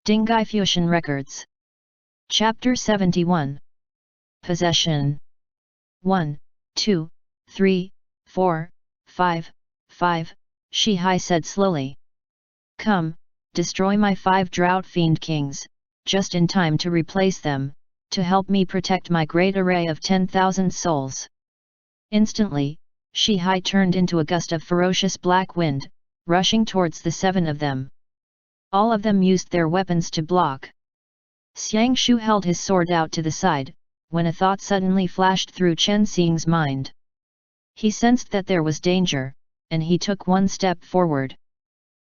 Dinghai Fusheng Records. Chapter 71. Possession. 1, 2, 3, 4, 5, 5, Shi Hai said slowly. Come, destroy my 5 drought fiend kings, just in time to replace them, to help me protect my great array of 10,000 souls. Instantly, Shi Hai turned into a gust of ferocious black wind, rushing towards the 7 of them. All of them used their weapons to block. Xiang Shu held his sword out to the side, when a thought suddenly flashed through Chen Xing's mind. He sensed that there was danger, and he took one step forward.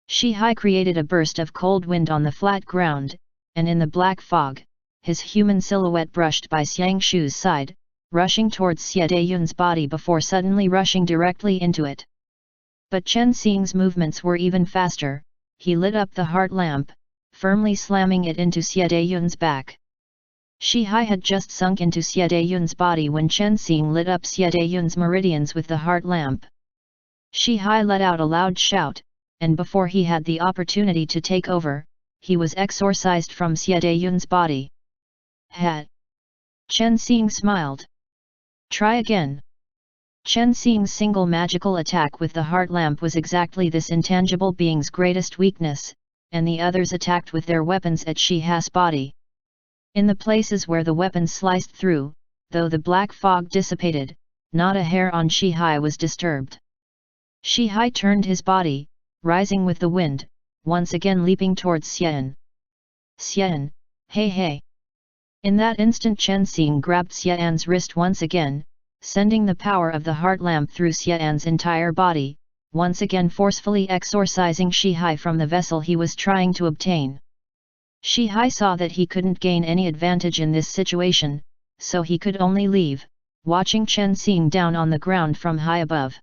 Shi Hai created a burst of cold wind on the flat ground, and in the black fog, his human silhouette brushed by Xiang Shu's side, rushing towards Xie Dayun's body before suddenly rushing directly into it. But Chen Xing's movements were even faster. He lit up the heart lamp, firmly slamming it into Xie Dayun's back. Shi Hai had just sunk into Xie Dayun's body when Chen Xing lit up Xie Dayun's meridians with the heart lamp. Shi Hai let out a loud shout, and before he had the opportunity to take over, he was exorcised from Xie Dayun's body. Hat. Chen Xing smiled. Try again. Chen Xing's single magical attack with the heart lamp was exactly this intangible being's greatest weakness, and the others attacked with their weapons at Shi Hai's body. In the places where the weapons sliced through, though the black fog dissipated, not a hair on Shi Hai was disturbed. Shi Hai turned his body, rising with the wind, once again leaping towards Xian. Xian, hey hey! In that instant Chen Xing grabbed Xian's wrist once again, sending the power of the heart lamp through Xian's entire body, once again forcefully exorcising Shi Hai from the vessel he was trying to obtain. Shi Hai saw that he couldn't gain any advantage in this situation, so he could only leave, watching Chen Xing down on the ground from high above.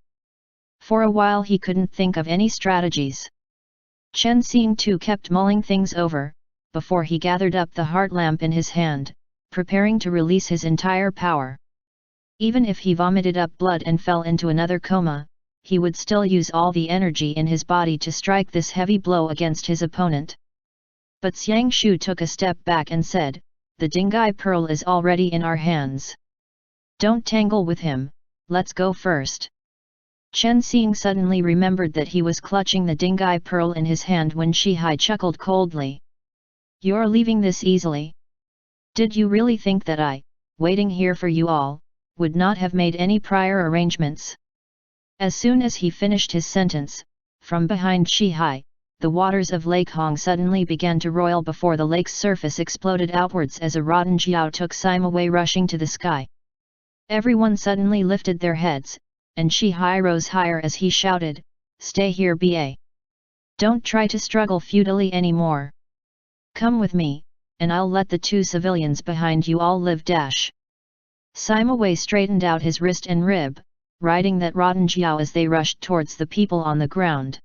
For a while he couldn't think of any strategies. Chen Xing too kept mulling things over, before he gathered up the heart lamp in his hand, preparing to release his entire power. Even if he vomited up blood and fell into another coma, he would still use all the energy in his body to strike this heavy blow against his opponent. But Xiang Shu took a step back and said, "The Dinghai pearl is already in our hands. Don't tangle with him, let's go first." Chen Xing suddenly remembered that he was clutching the Dinghai pearl in his hand when Shi Hai chuckled coldly. "You're leaving this easily? Did you really think that I, waiting here for you all, would not have made any prior arrangements?" As soon as he finished his sentence, from behind Shi Hai, the waters of Lake Hong suddenly began to roil before the lake's surface exploded outwards as a rotten jiao took Sima Wei rushing to the sky. Everyone suddenly lifted their heads, and Shi Hai rose higher as he shouted, "Stay here ba! Don't try to struggle futilely anymore. Come with me, and I'll let the 2 civilians behind you all live dash." Sima Wei straightened out his wrist and rib, riding that rotten jiao as they rushed towards the people on the ground.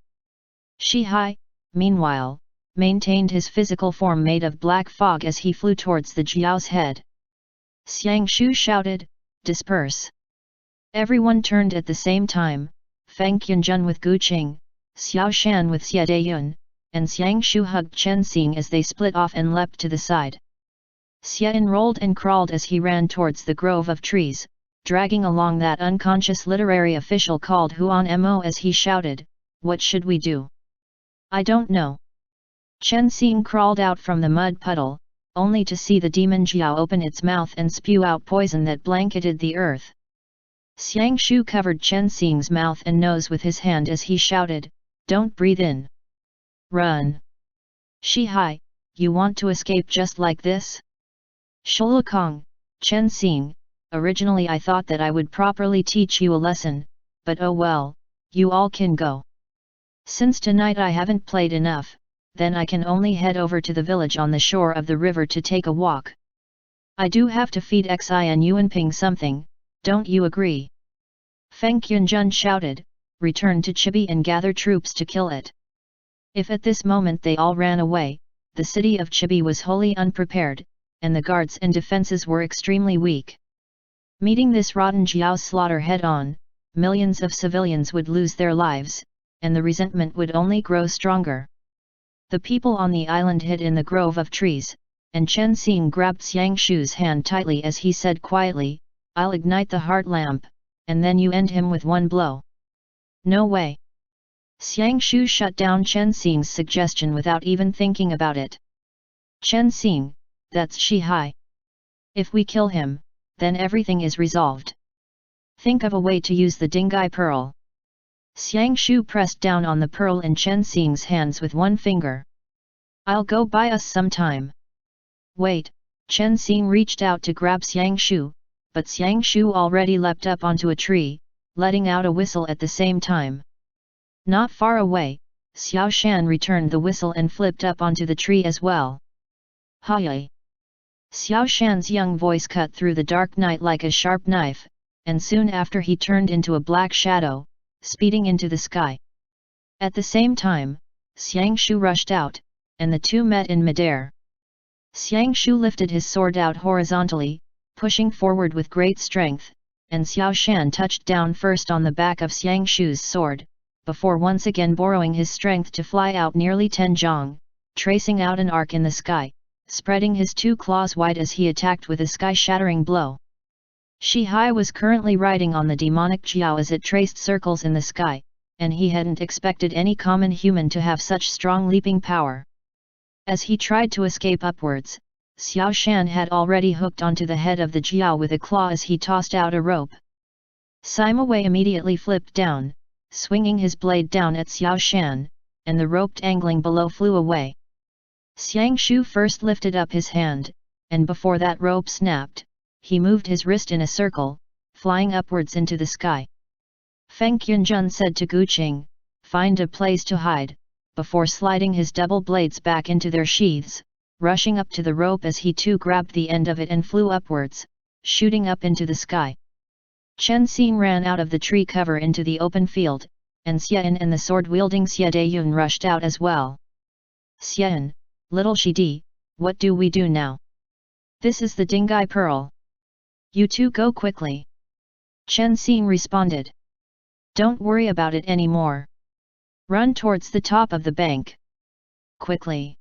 Shi Hai, meanwhile, maintained his physical form made of black fog as he flew towards the jiao's head. Xiang Shu shouted, "Disperse!" Everyone turned at the same time, Feng Qianjun with Gu Qing, Xiao Shan with Xie Dayun, and Xiang Shu hugged Chen Xing as they split off and leapt to the side. Xian rolled and crawled as he ran towards the grove of trees, dragging along that unconscious literary official called Huan Mo as he shouted, "What should we do?" "I don't know." Chen Xing crawled out from the mud puddle, only to see the demon jiao open its mouth and spew out poison that blanketed the earth. Xiang Shu covered Chen Xing's mouth and nose with his hand as he shouted, "Don't breathe in. Run! Shi Hai, you want to escape just like this?" "Shulukong, Chen Xing, originally I thought that I would properly teach you a lesson, but oh well, you all can go. Since tonight I haven't played enough, then I can only head over to the village on the shore of the river to take a walk. I do have to feed Xi and Yuanping something, don't you agree?" Feng Qianjun shouted, "Return to Chibi and gather troops to kill it." If at this moment they all ran away, the city of Chibi was wholly unprepared, and the guards and defences were extremely weak. Meeting this rotten jiao slaughter head-on, millions of civilians would lose their lives, and the resentment would only grow stronger. The people on the island hid in the grove of trees, and Chen Xing grabbed Xiang Shu's hand tightly as he said quietly, "I'll ignite the heart lamp, and then you end him with one blow." "No way." Xiang Shu shut down Chen Xing's suggestion without even thinking about it. "Chen Xing, that's Shi Hai. If we kill him, then everything is resolved. Think of a way to use the Dinghai pearl." Xiang Shu pressed down on the pearl in Chen Xing's hands with one finger. "I'll go buy us some time." "Wait," Chen Xing reached out to grab Xiang Shu, but Xiang Shu already leapt up onto a tree, letting out a whistle at the same time. Not far away, Xiao Shan returned the whistle and flipped up onto the tree as well. "Hai!" Xiao Shan's young voice cut through the dark night like a sharp knife, and soon after he turned into a black shadow, speeding into the sky. At the same time, Xiang Shu rushed out, and the two met in midair. Xiang Shu lifted his sword out horizontally, pushing forward with great strength, and Xiao Shan touched down first on the back of Xiang Shu's sword, before once again borrowing his strength to fly out nearly 10 zhang, tracing out an arc in the sky, spreading his two claws wide as he attacked with a sky-shattering blow. Shi Hai was currently riding on the demonic Jiao as it traced circles in the sky, and he hadn't expected any common human to have such strong leaping power. As he tried to escape upwards, Xiao Shan had already hooked onto the head of the Jiao with a claw as he tossed out a rope. Sima Wei immediately flipped down, swinging his blade down at Xiao Shan, and the rope dangling below flew away. Xiang Shu first lifted up his hand, and before that rope snapped, he moved his wrist in a circle, flying upwards into the sky. Feng Qianjun said to Guqing, "Find a place to hide," before sliding his double blades back into their sheaths, rushing up to the rope as he too grabbed the end of it and flew upwards, shooting up into the sky. Chen Xing ran out of the tree cover into the open field, and Xian and the sword-wielding Xie Dayun rushed out as well. "Xian, little Shidi, what do we do now? This is the Dinghai pearl. You two go quickly." Chen Xing responded. "Don't worry about it anymore. Run towards the top of the bank. Quickly."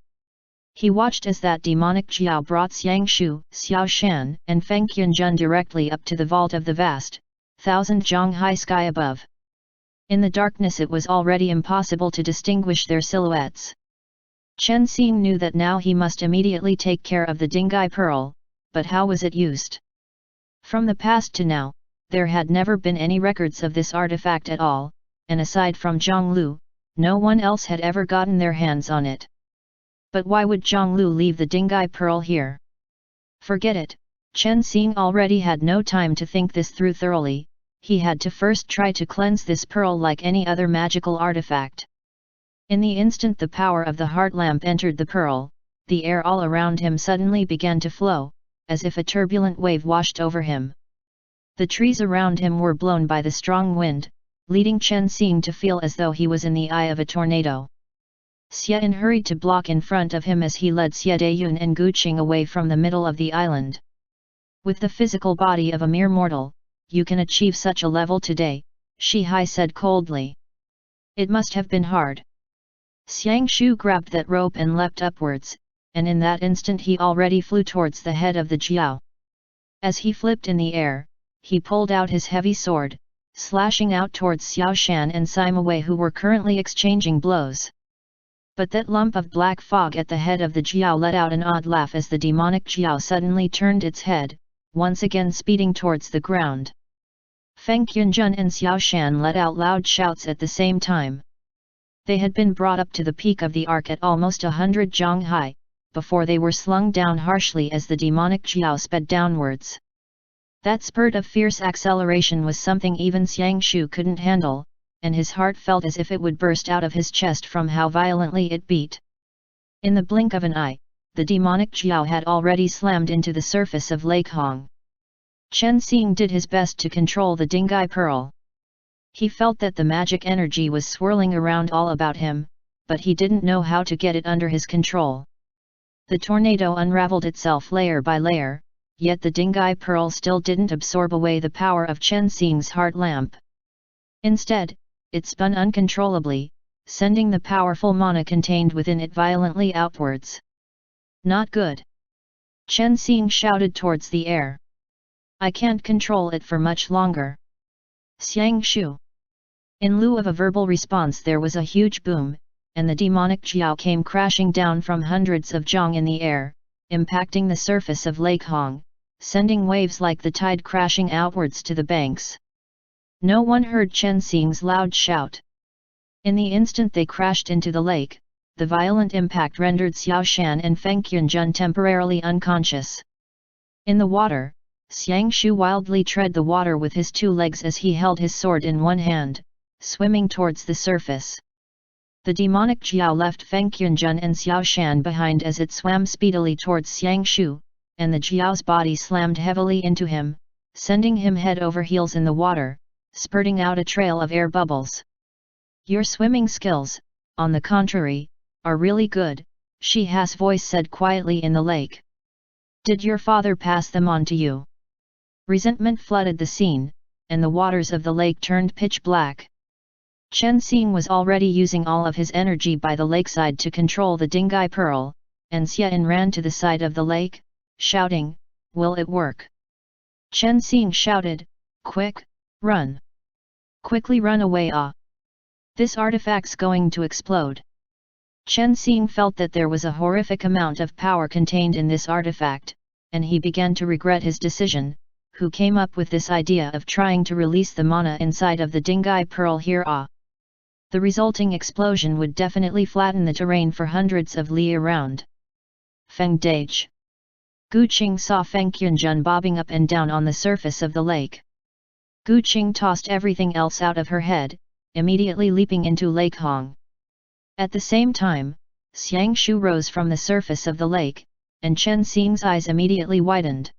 He watched as that demonic Jiao brought Xiang Shu, Xiao Shan, and Feng Qianjun directly up to the vault of the vast, 1,000 zhang high sky above. In the darkness it was already impossible to distinguish their silhouettes. Chen Xing knew that now he must immediately take care of the Dinghai pearl, but how was it used? From the past to now, there had never been any records of this artifact at all, and aside from Zhang Lu, no one else had ever gotten their hands on it. But why would Zhang Lu leave the Dinghai pearl here? Forget it, Chen Xing already had no time to think this through thoroughly. He had to first try to cleanse this pearl like any other magical artifact. In the instant the power of the heart lamp entered the pearl, the air all around him suddenly began to flow, as if a turbulent wave washed over him. The trees around him were blown by the strong wind, leading Chen Xing to feel as though he was in the eye of a tornado. Xian hurried to block in front of him as he led Xie Dayun and Guqing away from the middle of the island. "With the physical body of a mere mortal, you can achieve such a level today," Shi Hai said coldly. "It must have been hard." Xiang Shu grabbed that rope and leapt upwards, and in that instant he already flew towards the head of the Jiao. As he flipped in the air, he pulled out his heavy sword, slashing out towards Xiao Shan and Sima Wei who were currently exchanging blows. But that lump of black fog at the head of the Jiao let out an odd laugh as the demonic Jiao suddenly turned its head, once again speeding towards the ground. Feng Qianjun and Xiao Shan let out loud shouts at the same time. They had been brought up to the peak of the arc at almost 100 zhang high, before they were slung down harshly as the demonic Jiao sped downwards. That spurt of fierce acceleration was something even Xiang Shu couldn't handle, and his heart felt as if it would burst out of his chest from how violently it beat. In the blink of an eye, the demonic Jiao had already slammed into the surface of Lake Hong. Chen Xing did his best to control the Dinghai pearl. He felt that the magic energy was swirling around all about him, but he didn't know how to get it under his control. The tornado unraveled itself layer by layer, yet the Dinghai pearl still didn't absorb away the power of Chen Xing's heart lamp. Instead, it spun uncontrollably, sending the powerful mana contained within it violently outwards. Not good. Chen Xing shouted towards the air. I can't control it for much longer. Xiang Shu. In lieu of a verbal response there was a huge boom, and the demonic jiao came crashing down from hundreds of zhang in the air, impacting the surface of Lake Hong, sending waves like the tide crashing outwards to the banks. No one heard Chen Xing's loud shout. In the instant they crashed into the lake, the violent impact rendered Xiao Shan and Feng Qianjun temporarily unconscious. In the water, Xiang Shu wildly tread the water with his 2 legs as he held his sword in one hand, swimming towards the surface. The demonic jiao left Feng Qianjun and Xiao Shan behind as it swam speedily towards Xiang Shu, and the jiao's body slammed heavily into him, sending him head over heels in the water, spurting out a trail of air bubbles. Your swimming skills, on the contrary, are really good, Shi Hai's voice said quietly in the lake. Did your father pass them on to you? Resentment flooded the scene, and the waters of the lake turned pitch black. Chen Xing was already using all of his energy by the lakeside to control the Dinghai pearl, and Xian ran to the side of the lake, shouting, Will it work? Chen Xing shouted, Quick, run! Quickly run away This artifact's going to explode. Chen Xing felt that there was a horrific amount of power contained in this artifact, and he began to regret his decision. Who came up with this idea of trying to release the mana inside of the Dinghai pearl here The resulting explosion would definitely flatten the terrain for hundreds of li around. Feng Dage. Gu Qing saw Feng Qianjun bobbing up and down on the surface of the lake. Gu Qing tossed everything else out of her head, immediately leaping into Lake Hong. At the same time, Xiang Shu rose from the surface of the lake, and Chen Xing's eyes immediately widened.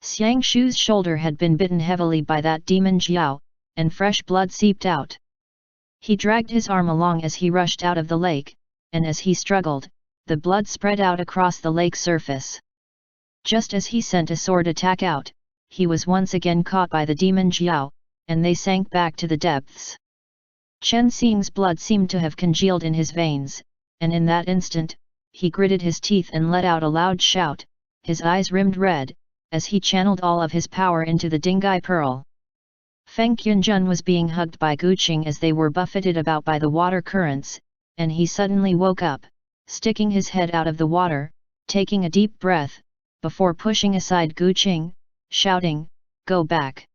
Xiang Shu's shoulder had been bitten heavily by that demon jiao, and fresh blood seeped out. He dragged his arm along as he rushed out of the lake, and as he struggled, the blood spread out across the lake surface. Just as he sent a sword attack out, he was once again caught by the demon jiao, and they sank back to the depths. Chen Xing's blood seemed to have congealed in his veins, and in that instant, he gritted his teeth and let out a loud shout, his eyes rimmed red, as he channeled all of his power into the Dinghai pearl. Feng Qianjun was being hugged by Gu Qing as they were buffeted about by the water currents, and he suddenly woke up, sticking his head out of the water, taking a deep breath, before pushing aside Gu Qing, shouting, Go back!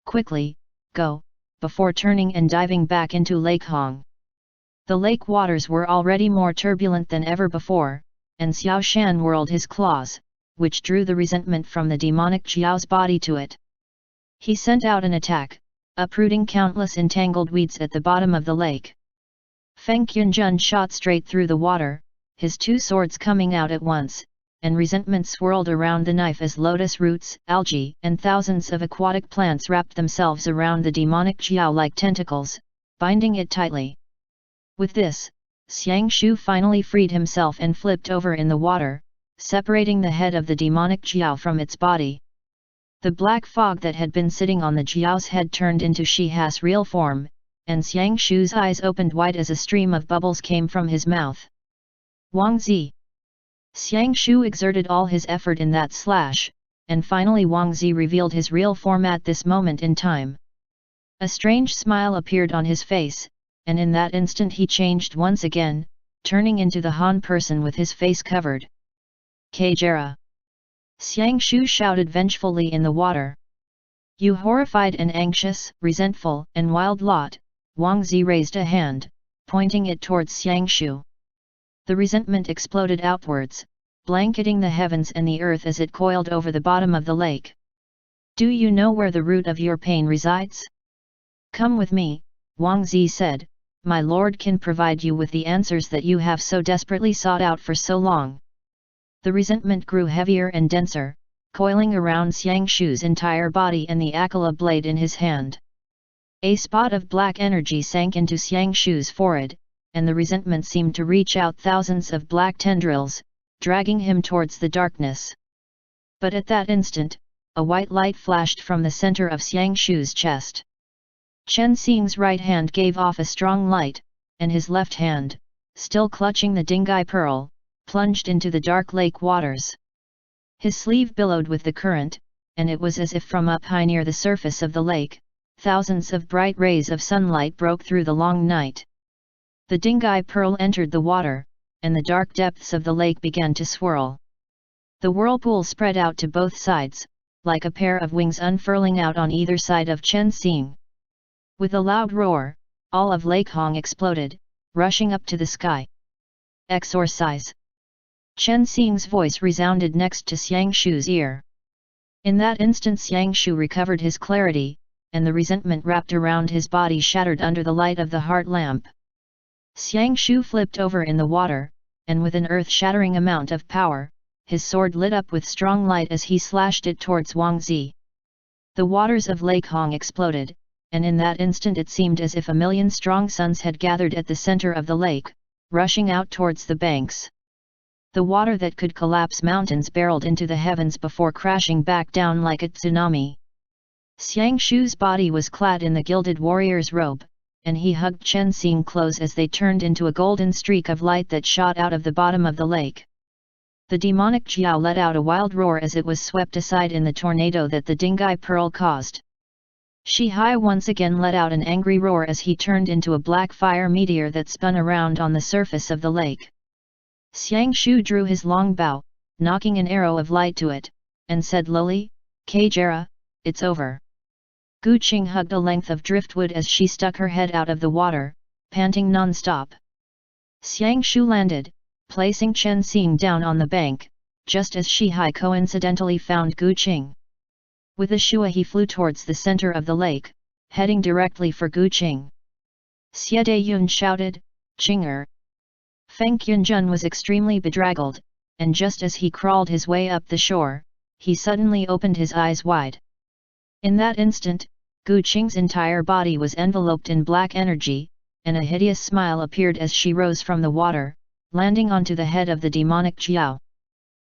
Quickly, go! Before turning and diving back into Lake Hong. The lake waters were already more turbulent than ever before, and Xiao Shan whirled his claws, which drew the resentment from the demonic jiao's body to it. He sent out an attack, uprooting countless entangled weeds at the bottom of the lake. Feng Qianjun shot straight through the water, his 2 swords coming out at once, and resentment swirled around the knife as lotus roots, algae, and thousands of aquatic plants wrapped themselves around the demonic jiao like tentacles, binding it tightly. With this, Xiang Shu finally freed himself and flipped over in the water, separating the head of the demonic jiao from its body. The black fog that had been sitting on the jiao's head turned into Shi Hai's real form, and Xiang Shu's eyes opened wide as a stream of bubbles came from his mouth. Wang Zi. Xiang Shu exerted all his effort in that slash, and finally Wang Zi revealed his real form at this moment in time. A strange smile appeared on his face, and in that instant he changed once again, turning into the Han person with his face covered. Kajera! Xiang Shu shouted vengefully in the water. You horrified and anxious, resentful and wild lot, Wang Zi raised a hand, pointing it towards Xiang Shu. The resentment exploded outwards, blanketing the heavens and the earth as it coiled over the bottom of the lake. Do you know where the root of your pain resides? Come with me, Wang Zi said, my lord can provide you with the answers that you have so desperately sought out for so long. The resentment grew heavier and denser, coiling around Xiang Shu's entire body and the Akala blade in his hand. A spot of black energy sank into Xiang Shu's forehead, and the resentment seemed to reach out thousands of black tendrils, dragging him towards the darkness. But at that instant, a white light flashed from the center of Xiang Shu's chest. Chen Xing's right hand gave off a strong light, and his left hand, still clutching the Dinghai pearl, plunged into the dark lake waters. His sleeve billowed with the current, and it was as if from up high near the surface of the lake, thousands of bright rays of sunlight broke through the long night. The Dinghai pearl entered the water, and the dark depths of the lake began to swirl. The whirlpool spread out to both sides, like a pair of wings unfurling out on either side of Chen Xing. With a loud roar, all of Lake Hong exploded, rushing up to the sky. Exorcise! Chen Xing's voice resounded next to Xiang Shu's ear. In that instant Xiang Shu recovered his clarity, and the resentment wrapped around his body shattered under the light of the heart lamp. Xiang Shu flipped over in the water, and with an earth-shattering amount of power, his sword lit up with strong light as he slashed it towards Wang Zi. The waters of Lake Hong exploded, and in that instant it seemed as if 1,000,000 strong suns had gathered at the center of the lake, rushing out towards the banks. The water that could collapse mountains barreled into the heavens before crashing back down like a tsunami. Xiang Shu's body was clad in the gilded warrior's robe, and he hugged Chen Xing close as they turned into a golden streak of light that shot out of the bottom of the lake. The demonic Jiao let out a wild roar as it was swept aside in the tornado that the Dinghai pearl caused. Shi Hai once again let out an angry roar as he turned into a black fire meteor that spun around on the surface of the lake. Xiang Shu drew his long bow, knocking an arrow of light to it, and said lowly, "Kajera, it's over." Gu Qing hugged a length of driftwood as she stuck her head out of the water, panting non-stop. Xiang Shu landed, placing Chen Xing down on the bank, just as Shi Hai coincidentally found Gu Qing. With a shua he flew towards the center of the lake, heading directly for Gu Qing. Xie Dayun shouted, "Qing'er!" Feng Yunjun was extremely bedraggled, and just as he crawled his way up the shore, he suddenly opened his eyes wide. In that instant, Gu Qing's entire body was enveloped in black energy, and a hideous smile appeared as she rose from the water, landing onto the head of the demonic Jiao.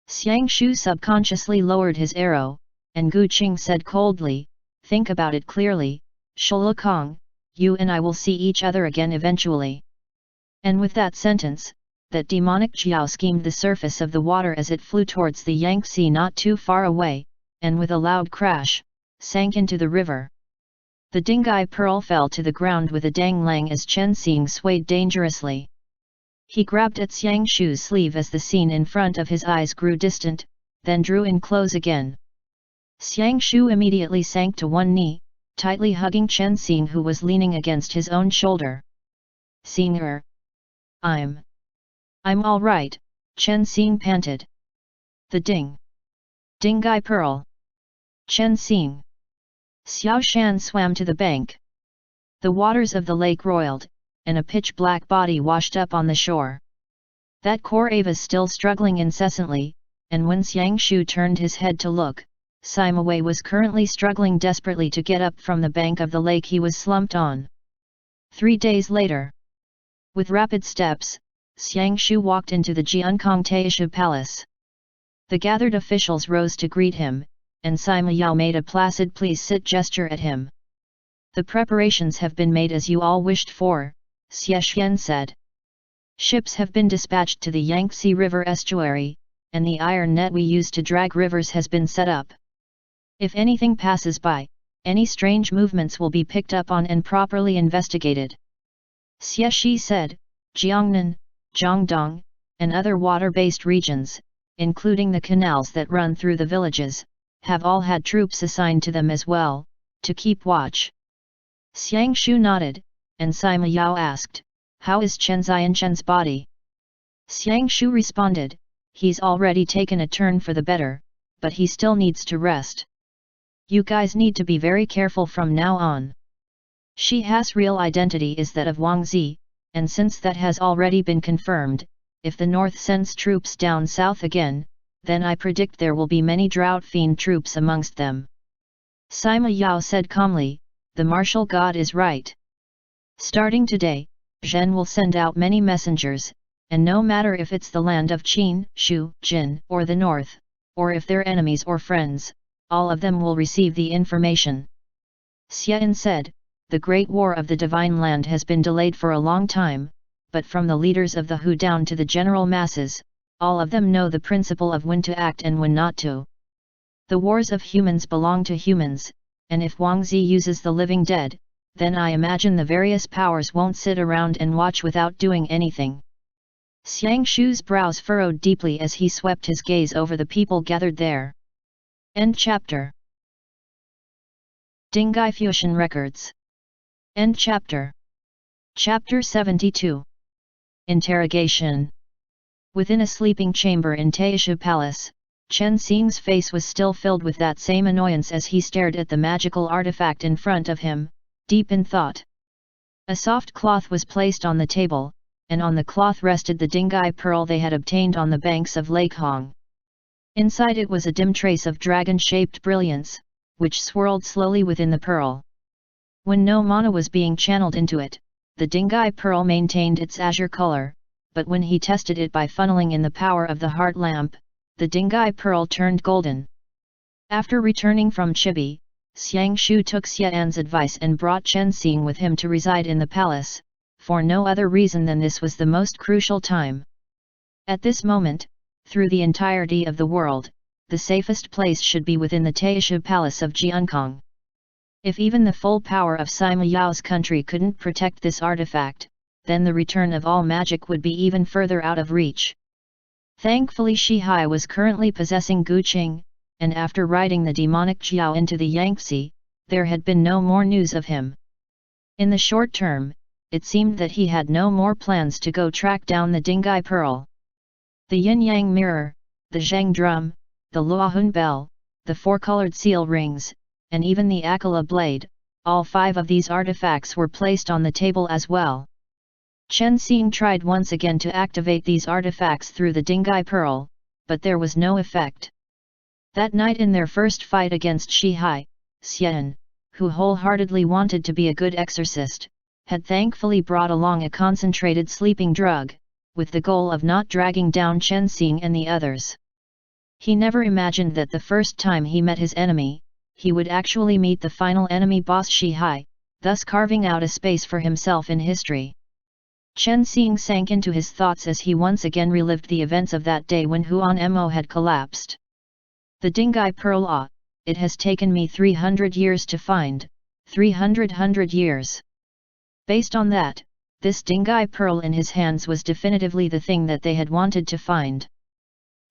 Xiang Shu subconsciously lowered his arrow, and Gu Qing said coldly, "Think about it clearly, Shulukong, you and I will see each other again eventually." And with that sentence, that demonic Jiao schemed the surface of the water as it flew towards the Yangtze not too far away, and with a loud crash, sank into the river. The Dinghai pearl fell to the ground with a dang lang as Chen Xing swayed dangerously. He grabbed at Xiang Shu's sleeve as the scene in front of his eyes grew distant, then drew in close again. Xiang Shu immediately sank to one knee, tightly hugging Chen Xing who was leaning against his own shoulder. "Xing'er! I'm all right," Chen Xing panted. "The Dinghai pearl! Chen Xing!" Xiao Shan swam to the bank. The waters of the lake roiled, and a pitch-black body washed up on the shore. That Core was still struggling incessantly, and when Xiang Shu turned his head to look, Sima Wei was currently struggling desperately to get up from the bank of the lake he was slumped on. 3 days later. With rapid steps, Xiang Shu walked into the Jiankong Taisha Palace. The gathered officials rose to greet him, and Sima Yao made a placid "please sit" gesture at him. "The preparations have been made as you all wished for," Xie Xian said. "Ships have been dispatched to the Yangtze River estuary, and the iron net we use to drag rivers has been set up. If anything passes by, any strange movements will be picked up on and properly investigated." Xie Shi said, "Jiangnan, Jiangdong, and other water-based regions, including the canals that run through the villages, have all had troops assigned to them as well, to keep watch." Xiang Shu nodded, and Sima Yao asked, "How is Chen Xianchen's body?" Xiang Shu responded, "He's already taken a turn for the better, but he still needs to rest. You guys need to be very careful from now on. Shi Hai's real identity is that of Wang Zi, and since that has already been confirmed, if the North sends troops down south again, then I predict there will be many drought-fiend troops amongst them." Sima Yao said calmly, "The martial god is right. Starting today, Zhen will send out many messengers, and no matter if it's the land of Qin, Shu, Jin, or the North, or if they're enemies or friends, all of them will receive the information." Xian said, "The Great War of the Divine Land has been delayed for a long time, but from the leaders of the Hu down to the general masses, all of them know the principle of when to act and when not to. The wars of humans belong to humans, and if Wangzi uses the living dead, then I imagine the various powers won't sit around and watch without doing anything. Xiang Shu's brows furrowed deeply as he swept his gaze over the people gathered there. End chapter. Dinghai Fusheng Records. End chapter. Chapter 72. Interrogation. Within a sleeping chamber in Taishu Palace, Chen Xing's face was still filled with that same annoyance as he stared at the magical artifact in front of him, deep in thought. A soft cloth was placed on the table, and on the cloth rested the Dinghai pearl they had obtained on the banks of Lake Hong. Inside it was a dim trace of dragon-shaped brilliance, which swirled slowly within the pearl. When no mana was being channeled into it, the Dinghai pearl maintained its azure color, but when he tested it by funneling in the power of the heart lamp, the Dinghai pearl turned golden. After returning from Chibi, Xiang Shu took Xian's advice and brought Chen Xing with him to reside in the palace, for no other reason than this was the most crucial time. At this moment, through the entirety of the world, the safest place should be within the Taishu Palace of Jiankong. If even the full power of Sima Yao's country couldn't protect this artifact, then the return of all magic would be even further out of reach. Thankfully Shi Hai was currently possessing Guqing, and after riding the demonic Jiao into the Yangtze, there had been no more news of him. In the short term, it seemed that he had no more plans to go track down the Dinghai pearl. The yin-yang mirror, the zhang drum, the luahun bell, the four-colored seal rings, and even the Akala blade, all 5 of these artifacts were placed on the table as well. Chen Xing tried once again to activate these artifacts through the Dinghai pearl, but there was no effect. That night in their first fight against Shi Hai, Xian, who wholeheartedly wanted to be a good exorcist, had thankfully brought along a concentrated sleeping drug, with the goal of not dragging down Chen Xing and the others. He never imagined that the first time he met his enemy, he would actually meet the final enemy boss Shi Hai, thus carving out a space for himself in history. Chen Xing sank into his thoughts as he once again relived the events of that day when Huan Mo had collapsed. The Dinghai pearl, it has taken me 300 years to find, 300 years. Based on that, this Dinghai pearl in his hands was definitively the thing that they had wanted to find.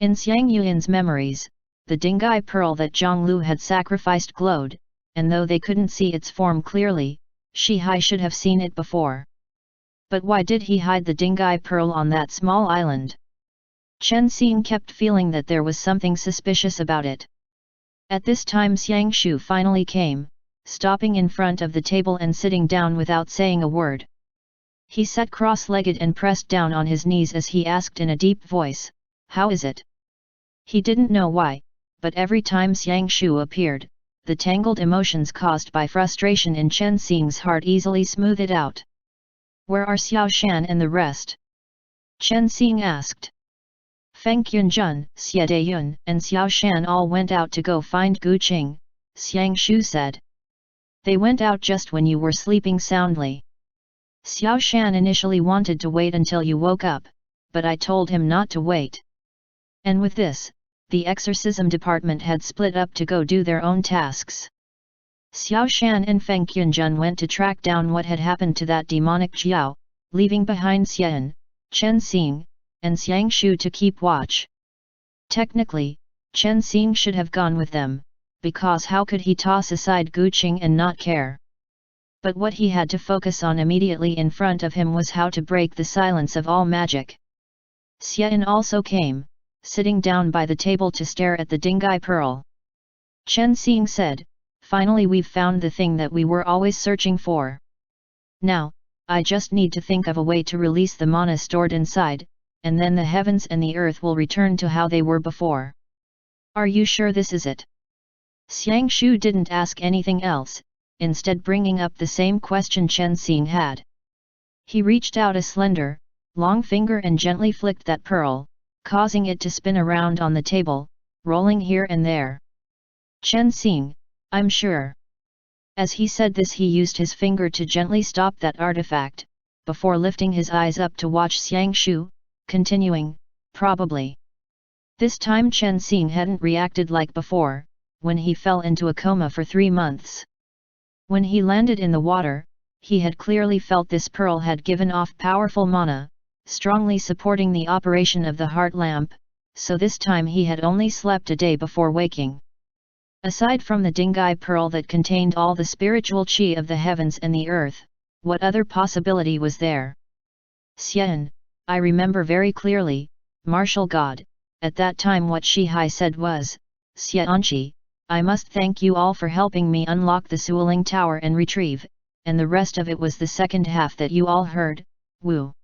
In Xiang Yuan's memories, the Dinghai pearl that Zhang Lu had sacrificed glowed, and though they couldn't see its form clearly, Shi Hai should have seen it before. But why did he hide the Dinghai pearl on that small island? Chen Xing kept feeling that there was something suspicious about it. At this time Xiang Shu finally came, stopping in front of the table and sitting down without saying a word. He sat cross-legged and pressed down on his knees as he asked in a deep voice, "How is it?" He didn't know why, but every time Xiang Shu appeared, the tangled emotions caused by frustration in Chen Xing's heart easily smoothed out. "Where are Xiao Shan and the rest?" Chen Xing asked. Feng Yunjun, Xie Dayun, and Xiao Shan all went out to go find Guqing, Xiang Shu said. "They went out just when you were sleeping soundly. Xiao Shan initially wanted to wait until you woke up, but I told him not to wait." And with this, the exorcism department had split up to go do their own tasks. Xiao Shan and Feng Yunjun went to track down what had happened to that demonic Jiao, leaving behind Xian, Chen Xing, and Xiang Shu to keep watch. Technically, Chen Xing should have gone with them, because how could he toss aside Guqing and not care? But what he had to focus on immediately in front of him was how to break the silence of all magic. Xian also came, sitting down by the table to stare at the Dinghai pearl. Chen Xing said, "Finally we've found the thing that we were always searching for. Now, I just need to think of a way to release the mana stored inside, and then the heavens and the earth will return to how they were before. Are you sure this is it?" Xiang Shu didn't ask anything else, instead bringing up the same question Chen Xing had. He reached out a slender, long finger and gently flicked that pearl, causing it to spin around on the table, rolling here and there. "Chen Xing, I'm sure." As he said this he used his finger to gently stop that artifact, before lifting his eyes up to watch Xiang Shu, continuing, "Probably." This time Chen Xing hadn't reacted like before, when he fell into a coma for 3 months. When he landed in the water, he had clearly felt this pearl had given off powerful mana, strongly supporting the operation of the heart lamp, so this time he had only slept a day before waking. Aside from the Dinghai pearl that contained all the spiritual qi of the heavens and the earth, what other possibility was there? "Xian, I remember very clearly, martial god, at that time what Shi Hai said was, 'Xianqi, I must thank you all for helping me unlock the Suiling Tower and retrieve,' and the rest of it was the second half that you all heard, Wu."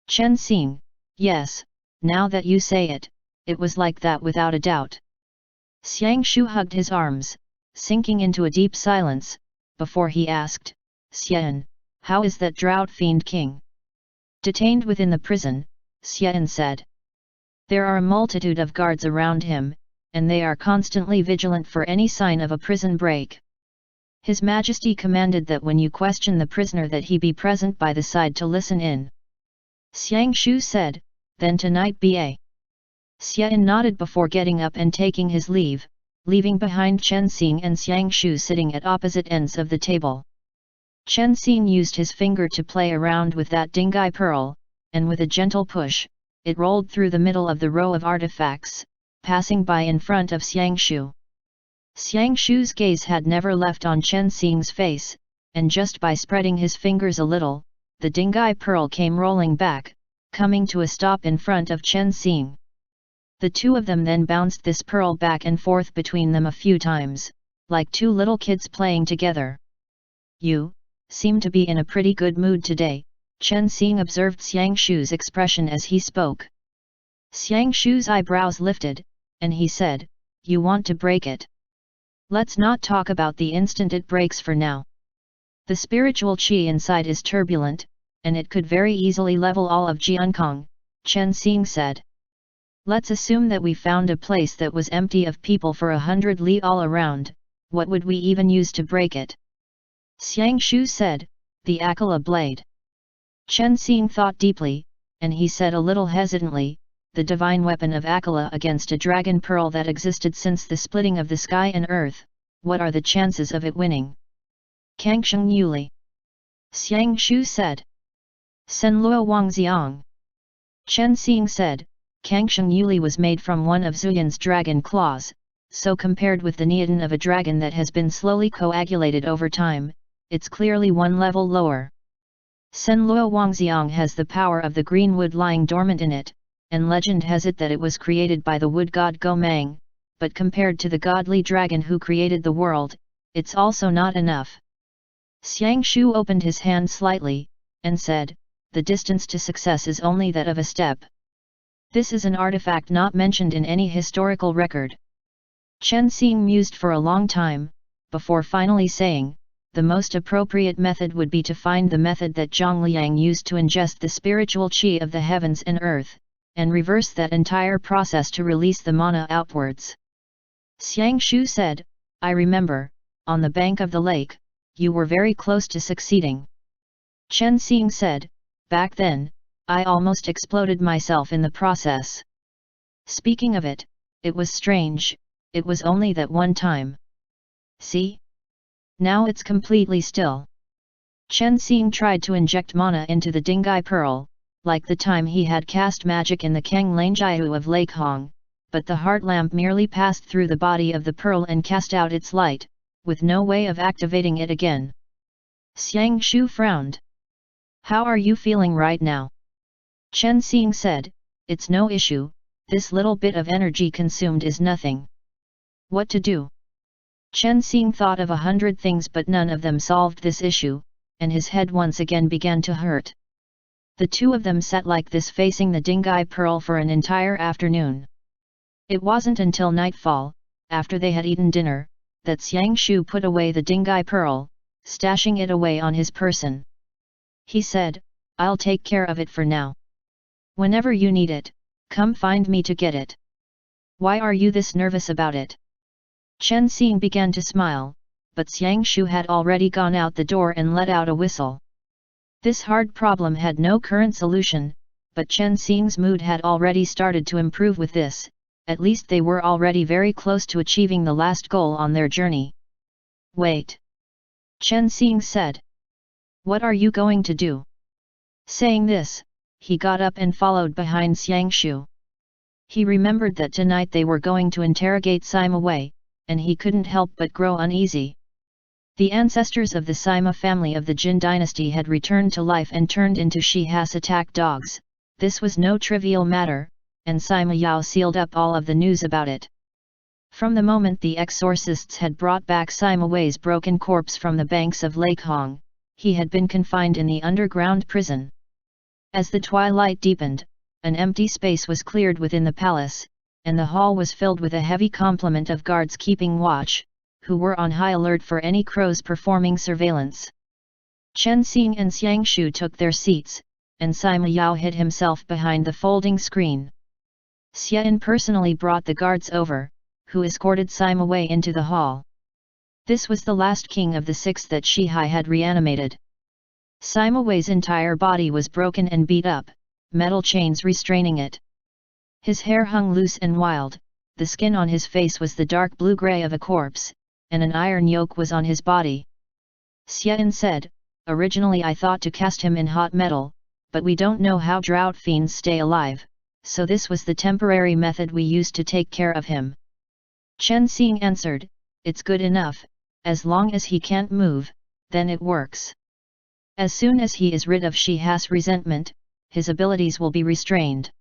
Chen Xing, "Yes, now that you say it, it was like that without a doubt." Xiang Shu hugged his arms, sinking into a deep silence, before he asked, "Xian, how is that drought fiend king?" "Detained within the prison," Xian said. "There are a multitude of guards around him, and they are constantly vigilant for any sign of a prison break. His Majesty commanded that when you question the prisoner that he be present by the side to listen in." Xiang Shu said, "Then tonight ba." Xian nodded before getting up and taking his leave, leaving behind Chen Xing and Xiang Shu sitting at opposite ends of the table. Chen Xing used his finger to play around with that Dinghai pearl, and with a gentle push, it rolled through the middle of the row of artifacts, passing by in front of Xiang Shu. Xiang Shu's gaze had never left on Chen Xing's face, and just by spreading his fingers a little, the Dinghai pearl came rolling back, coming to a stop in front of Chen Xing. The two of them then bounced this pearl back and forth between them a few times, like two little kids playing together. "You seem to be in a pretty good mood today," Chen Xing observed Xiang Shu's expression as he spoke. Xiang Shu's eyebrows lifted, and he said, "You want to break it? Let's not talk about the instant it breaks for now. The spiritual qi inside is turbulent, and it could very easily level all of Jiankong," Chen Xing said. "Let's assume that we found a place that was empty of people for 100 li all around, what would we even use to break it?" Xiang Shu said, "The Akala blade." Chen Xing thought deeply, and he said a little hesitantly, "The divine weapon of Akala against a dragon pearl that existed since the splitting of the sky and earth, what are the chances of it winning?" "Kangsheng Yuli," Xiang Shu said. "Sen Luo Wang Xiang." Chen Xing said, "Kangsheng Yuli was made from one of Zuyan's dragon claws, so compared with the neotin of a dragon that has been slowly coagulated over time, it's clearly one level lower. Sen Luo Wangxiang has the power of the green wood lying dormant in it, and legend has it that it was created by the wood god Gomang, but compared to the godly dragon who created the world, it's also not enough." Xiang Shu opened his hand slightly, and said, "The distance to success is only that of a step. This is an artifact not mentioned in any historical record." Chen Xing mused for a long time, before finally saying, "The most appropriate method would be to find the method that Zhongliang used to ingest the spiritual qi of the heavens and earth, and reverse that entire process to release the mana outwards." Xiang Shu said, "I remember, on the bank of the lake, you were very close to succeeding." Chen Xing said, "Back then, I almost exploded myself in the process. Speaking of it, it was strange, it was only that one time. See? Now it's completely still." Chen Xing tried to inject mana into the Dinghai pearl, like the time he had cast magic in the Kang Langjiu of Lake Hong, but the heart lamp merely passed through the body of the pearl and cast out its light, with no way of activating it again. Xiang Shu frowned. "How are you feeling right now?" Chen Xing said, "It's no issue, this little bit of energy consumed is nothing." "What to do?" Chen Xing thought of 100 things but none of them solved this issue, and his head once again began to hurt. The two of them sat like this facing the Dinghai pearl for an entire afternoon. It wasn't until nightfall, after they had eaten dinner, that Xiang Shu put away the Dinghai pearl, stashing it away on his person. He said, "I'll take care of it for now. Whenever you need it, come find me to get it." "Why are you this nervous about it?" Chen Xing began to smile, but Xiang Shu had already gone out the door and let out a whistle. This hard problem had no current solution, but Chen Xing's mood had already started to improve with this. At least they were already very close to achieving the last goal on their journey. Wait! Chen Xing said. What are you going to do? Saying this, he got up and followed behind Xiangshu. He remembered that tonight they were going to interrogate Sima Wei, and he couldn't help but grow uneasy. The ancestors of the Sima family of the Jin dynasty had returned to life and turned into Shi Hai's attack dogs. This was no trivial matter, and Sima Yao sealed up all of the news about it. From the moment the exorcists had brought back Sima Wei's broken corpse from the banks of Lake Hong, he had been confined in the underground prison. As the twilight deepened, an empty space was cleared within the palace, and the hall was filled with a heavy complement of guards keeping watch, who were on high alert for any crows performing surveillance. Chen Xing and Xiangshu took their seats, and Sima Yao hid himself behind the folding screen. Xian personally brought the guards over, who escorted Sima Wei into the hall. This was the last king of the six that Shi Hai had reanimated. Sima Wei's entire body was broken and beat up, metal chains restraining it. His hair hung loose and wild, the skin on his face was the dark blue-gray of a corpse, and an iron yoke was on his body. Xian said, originally I thought to cast him in hot metal, but we don't know how drought fiends stay alive, so this was the temporary method we used to take care of him. Chen Xing answered, it's good enough, as long as he can't move, then it works. As soon as he is rid of Shi Hai's resentment, his abilities will be restrained.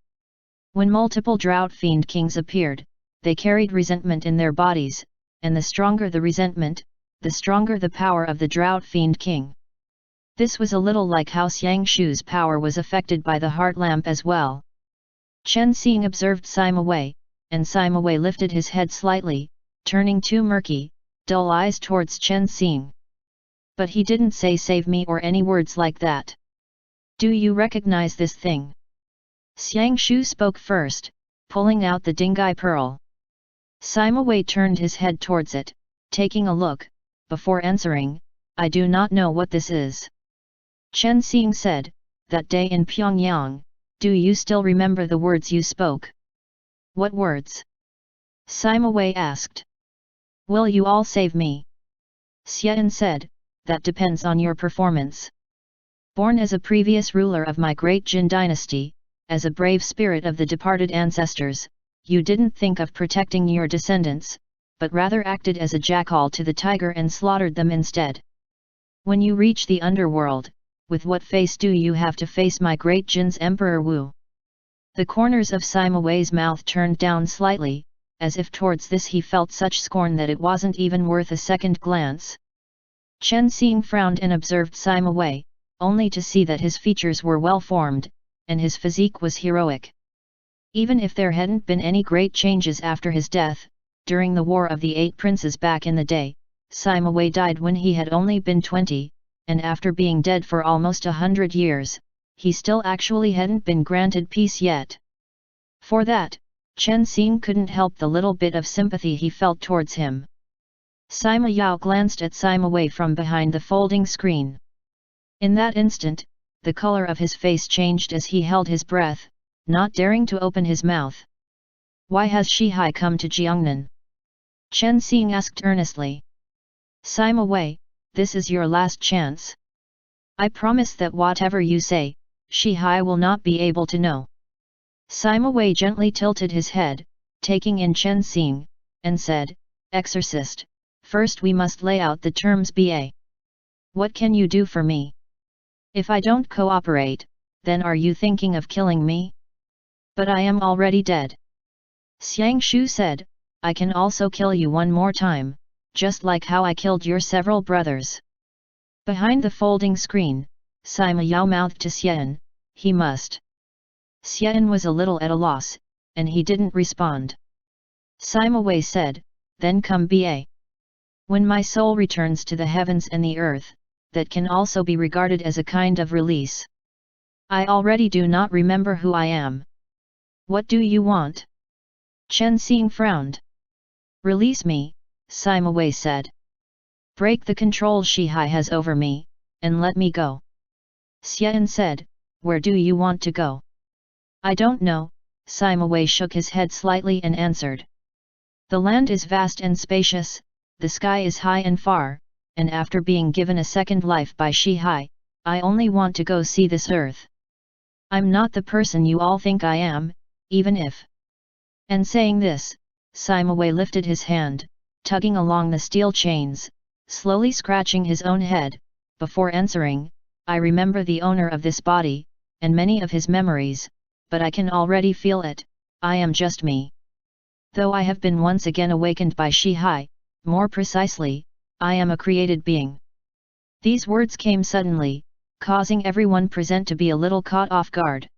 When multiple drought fiend kings appeared, they carried resentment in their bodies, and the stronger the resentment, the stronger the power of the drought fiend king. This was a little like how Xiangshu's power was affected by the heart lamp as well. Chen Xing observed Sima Wei, and Sima Wei lifted his head slightly, turning two murky, dull eyes towards Chen Xing. But he didn't say save me or any words like that. Do you recognize this thing? Xiangshu spoke first, pulling out the Dinghai pearl. Sima Wei turned his head towards it, taking a look, before answering, I do not know what this is. Chen Xing said, that day in Pyongyang, do you still remember the words you spoke? What words? Sima Wei asked. Will you all save me? Xian said, that depends on your performance. Born as a previous ruler of my great Jin dynasty, as a brave spirit of the departed ancestors, you didn't think of protecting your descendants, but rather acted as a jackal to the tiger and slaughtered them instead. When you reach the underworld, with what face do you have to face my great Jin's Emperor Wu? The corners of Sima Wei's mouth turned down slightly, as if towards this he felt such scorn that it wasn't even worth a second glance. Chen Xing frowned and observed Sima Wei, only to see that his features were well formed, and his physique was heroic. Even if there hadn't been any great changes after his death, during the War of the Eight Princes back in the day, Sima Wei died when he had only been 20, and after being dead for almost 100 years, he still actually hadn't been granted peace yet. For that, Chen Xing couldn't help the little bit of sympathy he felt towards him. Sima Yao glanced at Sima Wei from behind the folding screen. In that instant, the color of his face changed as he held his breath, not daring to open his mouth. Why has Shi Hai come to Jiangnan? Chen Xing asked earnestly. Sima Wei, this is your last chance. I promise that whatever you say, Shi Hai will not be able to know. Sima Wei gently tilted his head, taking in Chen Xing, and said, Exorcist, first we must lay out the terms ba. What can you do for me? If I don't cooperate, then are you thinking of killing me? But I am already dead. Xiangshu said, I can also kill you one more time, just like how I killed your several brothers. Behind the folding screen, Sima Yao mouthed to Xian, he must. Xian was a little at a loss, and he didn't respond. Sima Wei said, then come ba. When my soul returns to the heavens and the earth, that can also be regarded as a kind of release. I already do not remember who I am. What do you want? Chen Xing frowned. Release me, Sima Wei said. Break the control Shi Hai has over me, and let me go. Xian said, "Where do you want to go?" "I don't know," Sima Wei shook his head slightly and answered. "The land is vast and spacious, the sky is high and far, and after being given a second life by Shi Hai, I only want to go see this earth. I'm not the person you all think I am, even if..." And saying this, Sima Wei lifted his hand, tugging along the steel chains, slowly scratching his own head, before answering, "I remember the owner of this body, and many of his memories, but I can already feel it, I am just me. Though I have been once again awakened by Shi Hai, more precisely, I am a created being." These words came suddenly, causing everyone present to be a little caught off guard.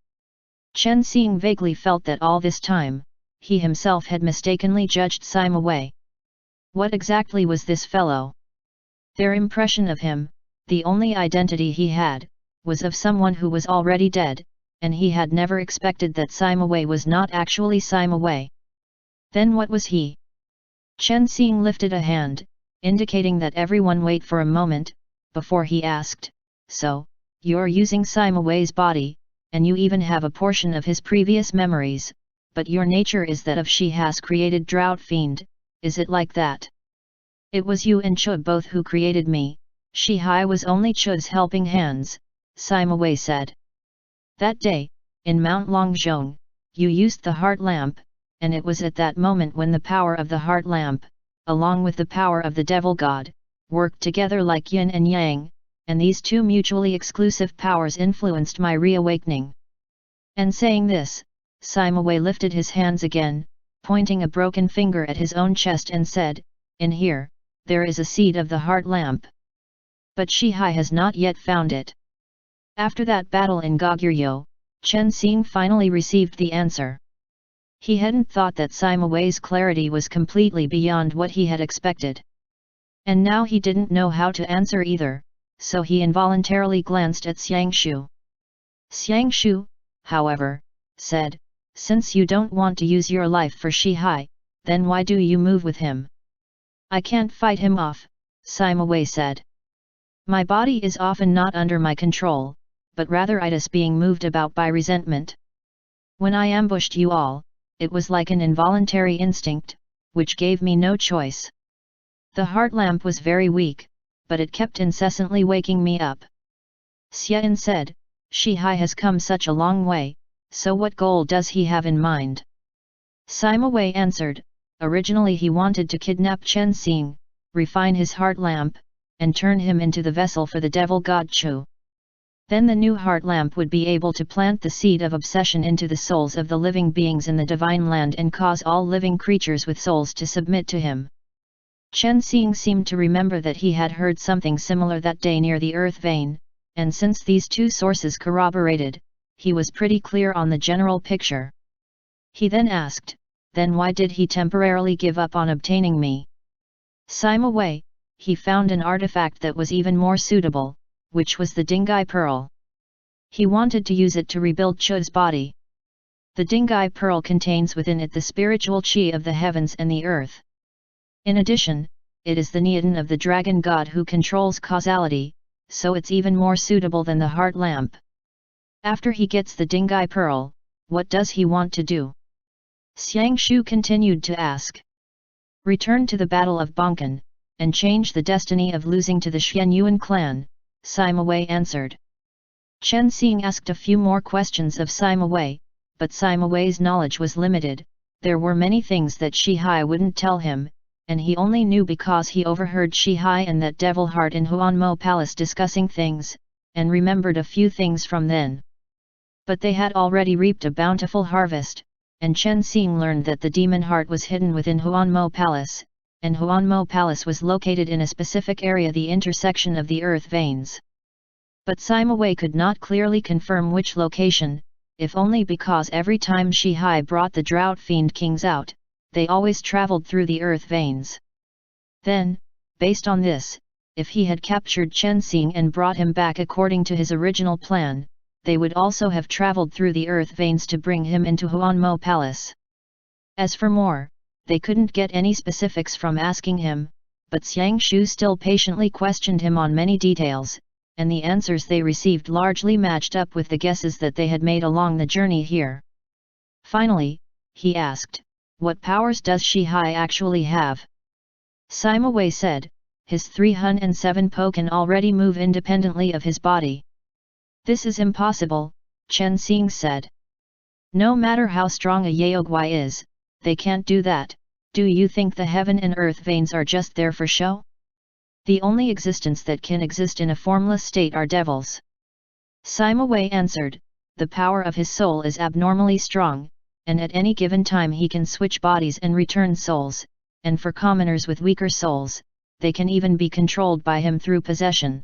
Chen Xing vaguely felt that all this time, he himself had mistakenly judged Sima Wei. What exactly was this fellow? Their impression of him, the only identity he had, was of someone who was already dead, and he had never expected that Sima Wei was not actually Sima Wei. Then what was he? Chen Xing lifted a hand, indicating that everyone wait for a moment, before he asked, "So, you're using Sima Wei's body, and you even have a portion of his previous memories, but your nature is that of Shi Hai's created drought fiend, is it like that?" "It was you and Chu both who created me, Shi Hai was only Chu's helping hands," Sima Wei said. "That day, in Mount Longzhong, you used the heart lamp, and it was at that moment when the power of the heart lamp, along with the power of the devil god, worked together like yin and yang, and these two mutually exclusive powers influenced my reawakening." And saying this, Sima Wei lifted his hands again, pointing a broken finger at his own chest and said, "In here, there is a seed of the heart lamp. But Shi Hai has not yet found it." After that battle in Goguryeo, Chen Xing finally received the answer. He hadn't thought that Sima Wei's clarity was completely beyond what he had expected. And now he didn't know how to answer either, so he involuntarily glanced at Xiangshu. Xiangshu, however, said, "Since you don't want to use your life for Shi Hai, then why do you move with him?" "I can't fight him off," Sima Wei said. "My body is often not under my control, but rather it is being moved about by resentment. When I ambushed you all, it was like an involuntary instinct, which gave me no choice. The heart lamp was very weak, but it kept incessantly waking me up." Xian said, "Shi Hai has come such a long way, so what goal does he have in mind?" Sima Wei answered, "Originally he wanted to kidnap Chen Xing, refine his heart lamp, and turn him into the vessel for the devil god Chu. Then the new heart lamp would be able to plant the seed of obsession into the souls of the living beings in the divine land and cause all living creatures with souls to submit to him." Chen Xing seemed to remember that he had heard something similar that day near the earth vein, and since these two sources corroborated, he was pretty clear on the general picture. He then asked, "Then why did he temporarily give up on obtaining me?" Sima Wei, he found an artifact that was even more suitable, which was the Dinghai pearl. He wanted to use it to rebuild Chu's body. The Dinghai pearl contains within it the spiritual qi of the heavens and the earth. In addition, it is the Niatan of the dragon god who controls causality, so it's even more suitable than the heart lamp. After he gets the Dinghai pearl, what does he want to do? Xiangshu continued to ask. "Return to the Battle of Bangkan, and change the destiny of losing to the Xianyuan clan," Sima Wei answered. Chen Xing asked a few more questions of Sima Wei, but Sima Wei's knowledge was limited. There were many things that Shi Hai wouldn't tell him, and he only knew because he overheard Shi Hai and that devil heart in Huanmo Palace discussing things, and remembered a few things from then. But they had already reaped a bountiful harvest, and Chen Xing learned that the demon heart was hidden within Huanmo Palace, and Huanmo Palace was located in a specific area, the intersection of the earth veins. But Sima Wei could not clearly confirm which location, if only because every time Shi Hai brought the drought fiend kings out, they always traveled through the earth veins. Then, based on this, if he had captured Chen Xing and brought him back according to his original plan, they would also have traveled through the earth veins to bring him into Huanmo Palace. As for more, they couldn't get any specifics from asking him, but Xiangshu still patiently questioned him on many details, and the answers they received largely matched up with the guesses that they had made along the journey here. Finally, he asked, "What powers does Shi Hai actually have?" Sima Wei said, "His 307 Po can already move independently of his body." "This is impossible," Chen Xing said. "No matter how strong a Yaoguai is, they can't do that. Do you think the heaven and earth veins are just there for show? The only existence that can exist in a formless state are devils." Sima Wei answered, "The power of his soul is abnormally strong, and at any given time he can switch bodies and return souls, and for commoners with weaker souls, they can even be controlled by him through possession."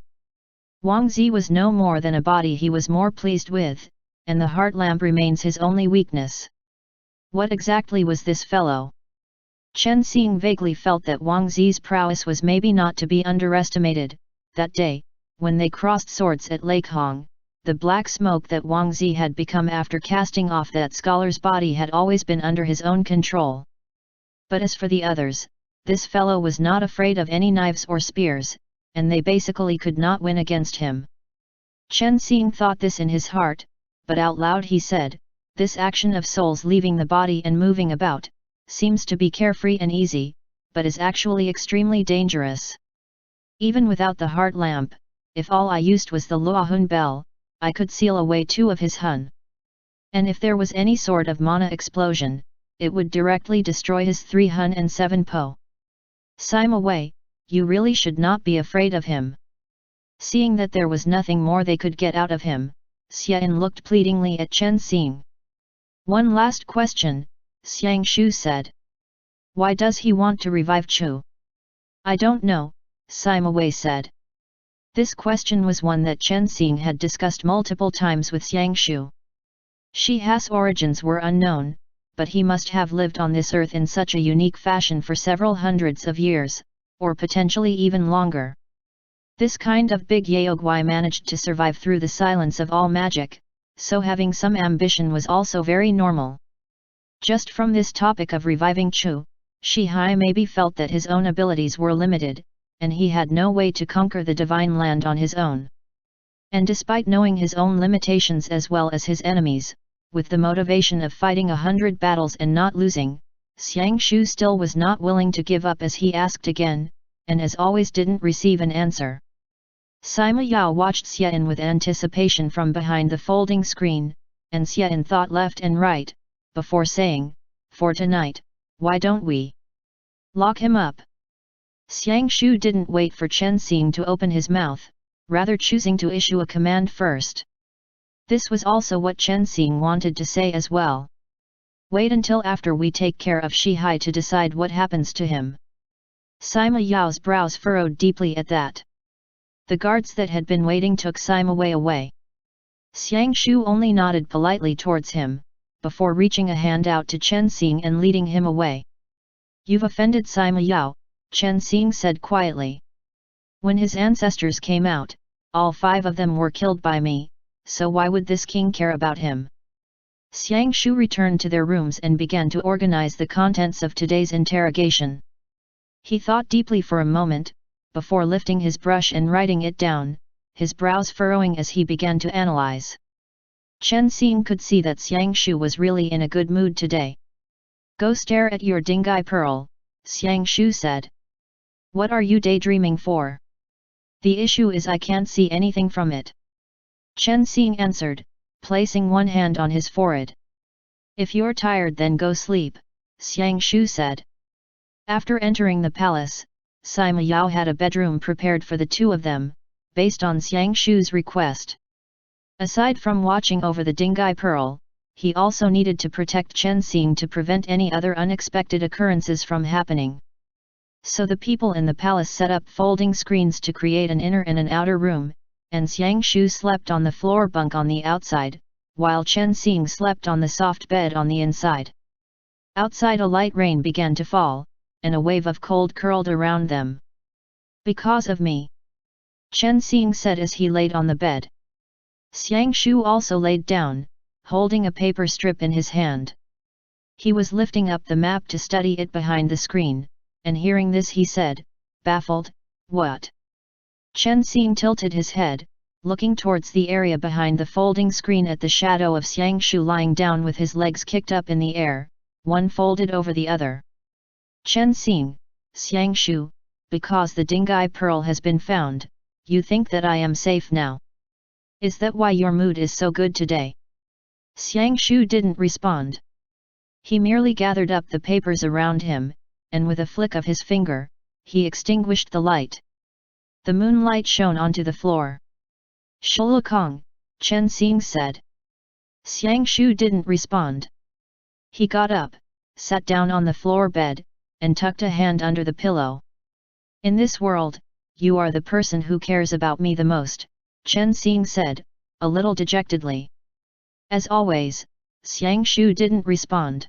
Wang Zi was no more than a body he was more pleased with, and the heart lamp remains his only weakness. What exactly was this fellow? Chen Xing vaguely felt that Wang Zi's prowess was maybe not to be underestimated. That day, when they crossed swords at Lake Hong, the black smoke that Wang Zi had become after casting off that scholar's body had always been under his own control. But as for the others, this fellow was not afraid of any knives or spears, and they basically could not win against him. Chen Xing thought this in his heart, but out loud he said, "This action of souls leaving the body and moving about, seems to be carefree and easy, but is actually extremely dangerous. Even without the heart lamp, if all I used was the Luahun bell, I could seal away 2 of his Hun. And if there was any sort of mana explosion, it would directly destroy his 307 Po. Sima Wei, you really should not be afraid of him." Seeing that there was nothing more they could get out of him, Xian looked pleadingly at Chen Xing. "One last question," Xiang Shu said. "Why does he want to revive Chu?" "I don't know," Sima Wei said. This question was one that Chen Xing had discussed multiple times with Xiang Shu. Shi Hai's origins were unknown, but he must have lived on this earth in such a unique fashion for several hundreds of years, or potentially even longer. This kind of big Yaoguai managed to survive through the silence of all magic, so having some ambition was also very normal. Just from this topic of reviving Chu, Shi Hai maybe felt that his own abilities were limited, and he had no way to conquer the divine land on his own. And despite knowing his own limitations as well as his enemies, with the motivation of fighting 100 battles and not losing, Xiang Shu still was not willing to give up as he asked again, and as always didn't receive an answer. Sima Yao watched Xian with anticipation from behind the folding screen, and Xian thought left and right, before saying, "For tonight, why don't we lock him up?" Xiang Shu didn't wait for Chen Xing to open his mouth, rather choosing to issue a command first. This was also what Chen Xing wanted to say as well. "Wait until after we take care of Shi Hai to decide what happens to him." Sima Yao's brows furrowed deeply at that. The guards that had been waiting took Sima Wei away. Xiang Shu only nodded politely towards him, before reaching a hand out to Chen Xing and leading him away. "You've offended Sima Yao," Chen Xing said quietly. "When his ancestors came out, all 5 of them were killed by me, so why would this king care about him?" Xiang Shu returned to their rooms and began to organize the contents of today's interrogation. He thought deeply for a moment, before lifting his brush and writing it down, his brows furrowing as he began to analyze. Chen Xing could see that Xiang Shu was really in a good mood today. "Go stare at your Dinghai pearl," Xiang Shu said. "What are you daydreaming for?" "The issue is I can't see anything from it," Chen Xing answered, placing one hand on his forehead. "If you're tired then go sleep," Xiang Shu said. After entering the palace, Sima Yao had a bedroom prepared for the 2 of them, based on Xiang Shu's request. Aside from watching over the Dinghai pearl, he also needed to protect Chen Xing to prevent any other unexpected occurrences from happening. So the people in the palace set up folding screens to create an inner and an outer room, and Xiang Shu slept on the floor bunk on the outside, while Chen Xing slept on the soft bed on the inside. Outside a light rain began to fall, and a wave of cold curled around them. "Because of me," Chen Xing said as he laid on the bed. Xiang Shu also laid down, holding a paper strip in his hand. He was lifting up the map to study it behind the screen, and hearing this he said, baffled, "What?" Chen Xing tilted his head, looking towards the area behind the folding screen at the shadow of Xiang Shu lying down with his legs kicked up in the air, one folded over the other. Chen Xing, Xiang Shu, because the Dinghai pearl has been found, you think that I am safe now? Is that why your mood is so good today? Xiang Shu didn't respond. He merely gathered up the papers around him, and with a flick of his finger, he extinguished the light. The moonlight shone onto the floor. Shulukong, Chen Xing said. Xiang Shu didn't respond. He got up, sat down on the floor bed, and tucked a hand under the pillow. In this world, you are the person who cares about me the most, Chen Xing said, a little dejectedly. As always, Xiang Shu didn't respond.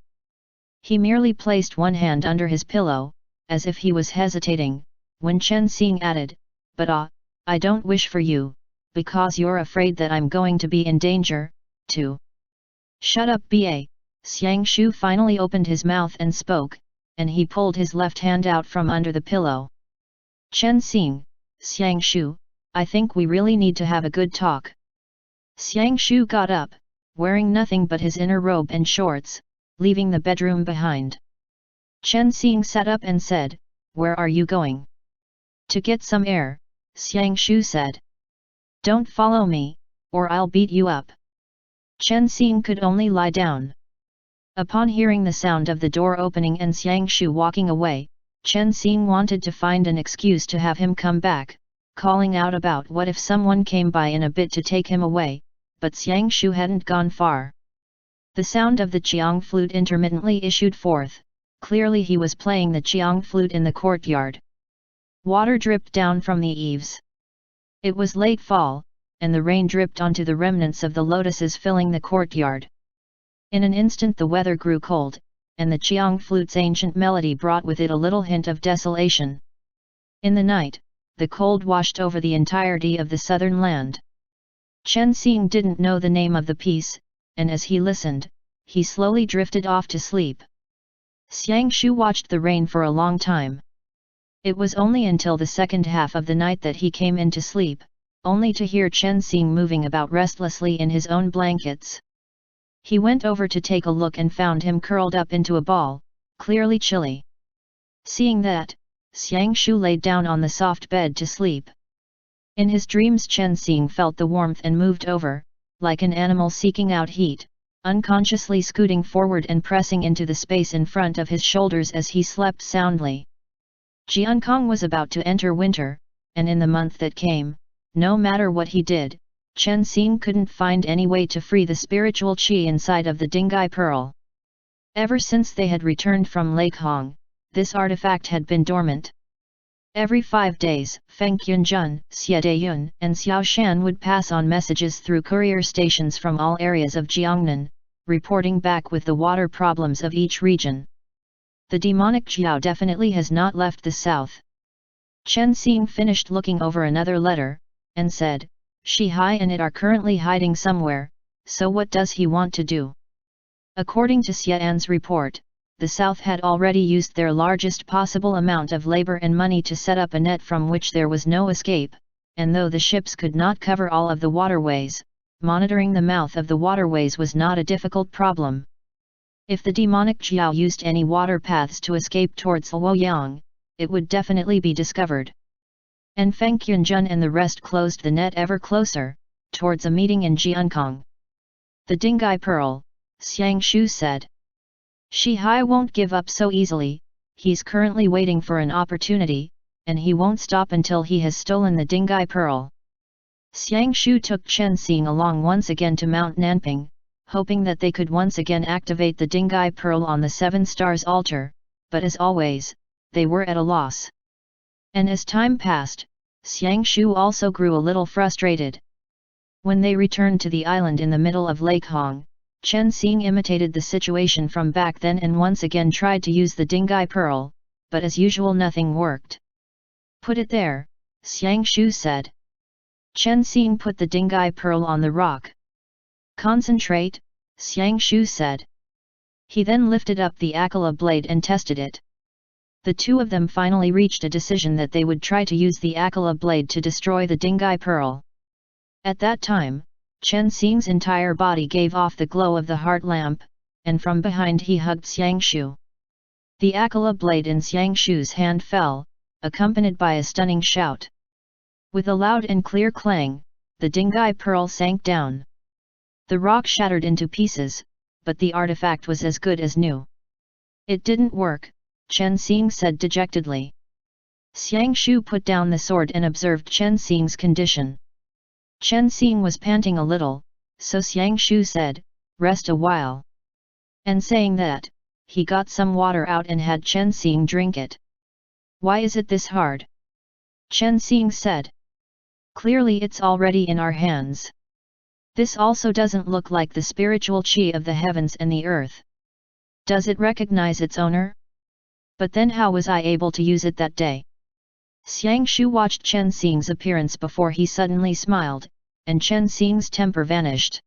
He merely placed one hand under his pillow, as if he was hesitating, when Chen Xing added, "But I don't wish for you, because you're afraid that I'm going to be in danger, too." "Shut up, ba!" Xiang Shu finally opened his mouth and spoke, and he pulled his left hand out from under the pillow. "Chen Xing, Xiang Shu, I think we really need to have a good talk." Xiang Shu got up, wearing nothing but his inner robe and shorts, leaving the bedroom behind. Chen Xing sat up and said, "Where are you going?" "To get some air," Xiang Shu said. "Don't follow me, or I'll beat you up." Chen Xing could only lie down. Upon hearing the sound of the door opening and Xiang Shu walking away, Chen Xing wanted to find an excuse to have him come back, calling out about what if someone came by in a bit to take him away, but Xiang Shu hadn't gone far. The sound of the qiang flute intermittently issued forth. Clearly he was playing the qiang flute in the courtyard. Water dripped down from the eaves. It was late fall, and the rain dripped onto the remnants of the lotuses filling the courtyard. In an instant the weather grew cold, and the qiang flute's ancient melody brought with it a little hint of desolation. In the night, the cold washed over the entirety of the southern land. Chen Xing didn't know the name of the piece, and as he listened, he slowly drifted off to sleep. Xiang Shu watched the rain for a long time. It was only until the second half of the night that he came into sleep, only to hear Chen Xing moving about restlessly in his own blankets. He went over to take a look and found him curled up into a ball, clearly chilly. Seeing that, Xiang Shu laid down on the soft bed to sleep. In his dreams Chen Xing felt the warmth and moved over, like an animal seeking out heat, unconsciously scooting forward and pressing into the space in front of his shoulders as he slept soundly. Jiankong was about to enter winter, and in the month that came, no matter what he did, Chen Xing couldn't find any way to free the spiritual qi inside of the Dinghai pearl. Ever since they had returned from Lake Hong, this artifact had been dormant. Every 5 days, Feng Yunjun, Xie Dayun, and Xiao Shan would pass on messages through courier stations from all areas of Jiangnan, reporting back with the water problems of each region. The demonic Jiao definitely has not left the south. Chen Xing finished looking over another letter, and said, "Shi Hai and it are currently hiding somewhere, so what does he want to do?" According to Xian's report, the South had already used their largest possible amount of labor and money to set up a net from which there was no escape, and though the ships could not cover all of the waterways, monitoring the mouth of the waterways was not a difficult problem. If the demonic Jiao used any water paths to escape towards Luoyang, it would definitely be discovered. And Feng Yunjun and the rest closed the net ever closer, towards a meeting in Jiankong. "The Dinghai pearl," Xiang Shu said. "Shi Hai won't give up so easily, he's currently waiting for an opportunity, and he won't stop until he has stolen the Dinghai pearl." Xiang Shu took Chen Xing along once again to Mount Nanping, hoping that they could once again activate the Dinghai pearl on the 7 stars altar, but as always, they were at a loss. And as time passed, Xiang Shu also grew a little frustrated. When they returned to the island in the middle of Lake Hong, Chen Xing imitated the situation from back then and once again tried to use the Dinghai pearl, but as usual nothing worked. "Put it there," Xiang Shu said. Chen Xing put the Dinghai pearl on the rock. "Concentrate," Xiang Shu said. He then lifted up the Akala blade and tested it. The two of them finally reached a decision that they would try to use the Akala blade to destroy the Dinghai pearl. At that time, Chen Xing's entire body gave off the glow of the heart lamp, and from behind he hugged Xiang Shu. The Akala blade in Xiang Shu's hand fell, accompanied by a stunning shout. With a loud and clear clang, the Dinghai pearl sank down. The rock shattered into pieces, but the artifact was as good as new. It didn't work, Chen Xing said dejectedly. Xiang Shu put down the sword and observed Chen Xing's condition. Chen Xing was panting a little, so Xiang Shu said, "Rest a while." And saying that, he got some water out and had Chen Xing drink it. "Why is it this hard?" Chen Xing said. "Clearly it's already in our hands. This also doesn't look like the spiritual qi of the heavens and the earth. Does it recognize its owner? But then how was I able to use it that day?" Xiang Shu watched Chen Xing's appearance before he suddenly smiled, and Chen Xing's temper vanished.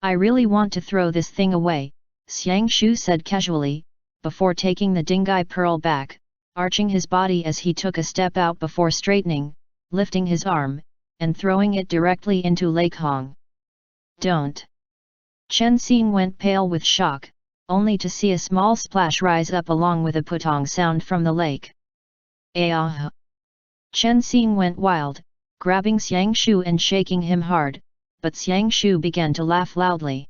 "I really want to throw this thing away," Xiang Shu said casually, before taking the Dinghai pearl back, arching his body as he took a step out before straightening, lifting his arm, and throwing it directly into Lake Hong. "Don't!" Chen Xing went pale with shock, only to see a small splash rise up along with a putong sound from the lake. "Ah!" Chen Xing went wild, grabbing Xiang Shu and shaking him hard, but Xiang Shu began to laugh loudly.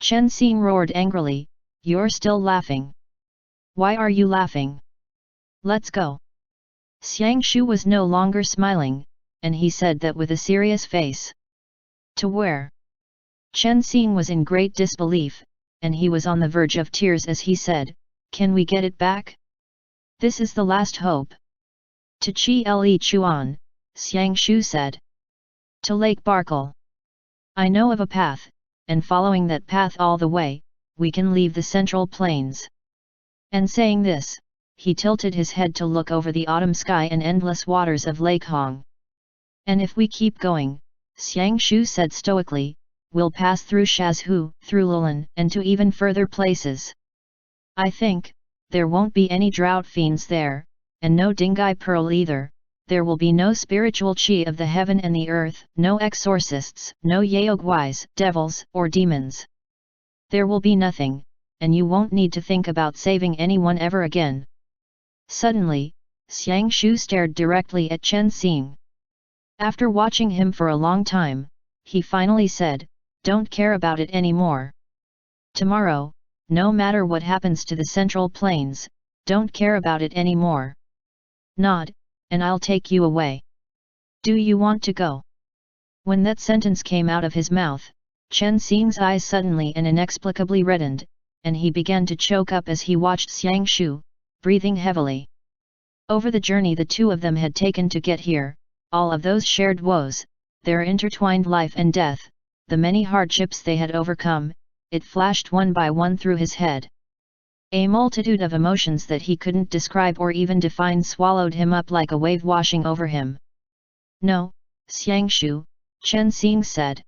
Chen Xing roared angrily, "You're still laughing? Why are you laughing? Let's go." Xiang Shu was no longer smiling, and he said that with a serious face. "To where?" Chen Xing was in great disbelief, and he was on the verge of tears as he said, "Can we get it back? This is the last hope." "To Chi Le Chuan," Xiang Shu said. "To Lake Barkle. I know of a path, and following that path all the way, we can leave the central plains." And saying this, he tilted his head to look over the autumn sky and endless waters of Lake Hong. "And if we keep going," Xiang Shu said stoically, "we'll pass through Shazhu, through Lulan, and to even further places. I think, there won't be any drought fiends there, and no Dinghai pearl either. There will be no spiritual qi of the heaven and the earth, no exorcists, no yaoguais, devils, or demons. There will be nothing, and you won't need to think about saving anyone ever again." Suddenly, Xiang Shu stared directly at Chen Xing. After watching him for a long time, he finally said, "Don't care about it anymore. Tomorrow, no matter what happens to the central plains, don't care about it anymore. Nod, and I'll take you away. Do you want to go?" When that sentence came out of his mouth, Chen Xing's eyes suddenly and inexplicably reddened, and he began to choke up as he watched Xiang Shu, breathing heavily. Over the journey the two of them had taken to get here, all of those shared woes, their intertwined life and death, the many hardships they had overcome, it flashed one by one through his head. A multitude of emotions that he couldn't describe or even define swallowed him up like a wave washing over him. "No, Xiang Shu," Chen Xing said.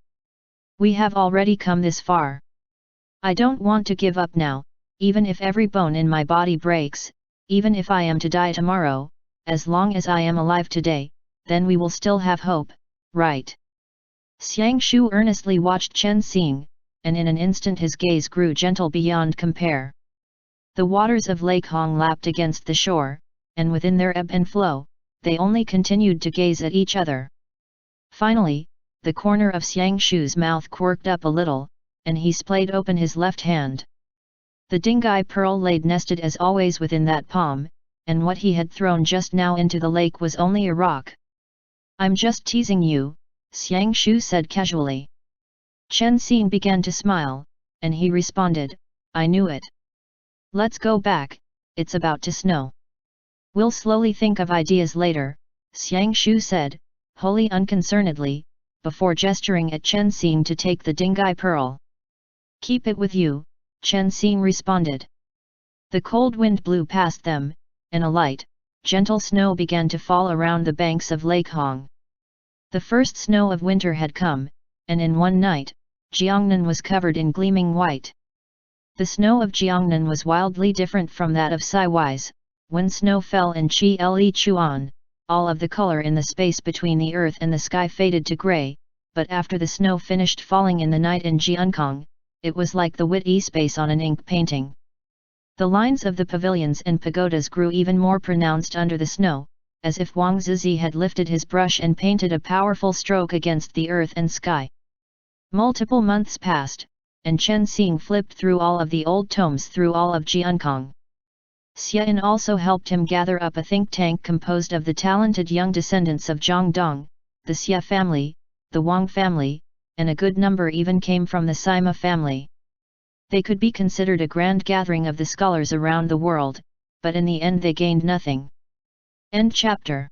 "We have already come this far. I don't want to give up now, even if every bone in my body breaks, even if I am to die tomorrow, as long as I am alive today, then we will still have hope, right?" Xiang Shu earnestly watched Chen Xing, and in an instant his gaze grew gentle beyond compare. The waters of Lake Hong lapped against the shore, and within their ebb and flow, they only continued to gaze at each other. Finally, the corner of Xiang Shu's mouth quirked up a little, and he splayed open his left hand. The Dinghai pearl laid nested as always within that palm, and what he had thrown just now into the lake was only a rock. "I'm just teasing you," Xiang Shu said casually. Chen Xing began to smile, and he responded, "I knew it. Let's go back, it's about to snow. We'll slowly think of ideas later," Xiang Shu said, wholly unconcernedly, before gesturing at Chen Xing to take the Dinghai pearl. "Keep it with you," Chen Xing responded. The cold wind blew past them, and a light, gentle snow began to fall around the banks of Lake Hong. The first snow of winter had come, and in one night, Jiangnan was covered in gleaming white. The snow of Jiangnan was wildly different from that of Siwais. When snow fell in Chi Le Chuan, all of the color in the space between the earth and the sky faded to grey, but after the snow finished falling in the night in Jiankong, it was like the witty space on an ink painting. The lines of the pavilions and pagodas grew even more pronounced under the snow, as if Wang Zizi had lifted his brush and painted a powerful stroke against the earth and sky. Multiple months passed, and Chen Xing flipped through all of the old tomes through all of Jiankong. Xian also helped him gather up a think tank composed of the talented young descendants of Zhang Dong, the Xia family, the Wang family, and a good number even came from the Sima family. They could be considered a grand gathering of the scholars around the world, but in the end they gained nothing. End chapter.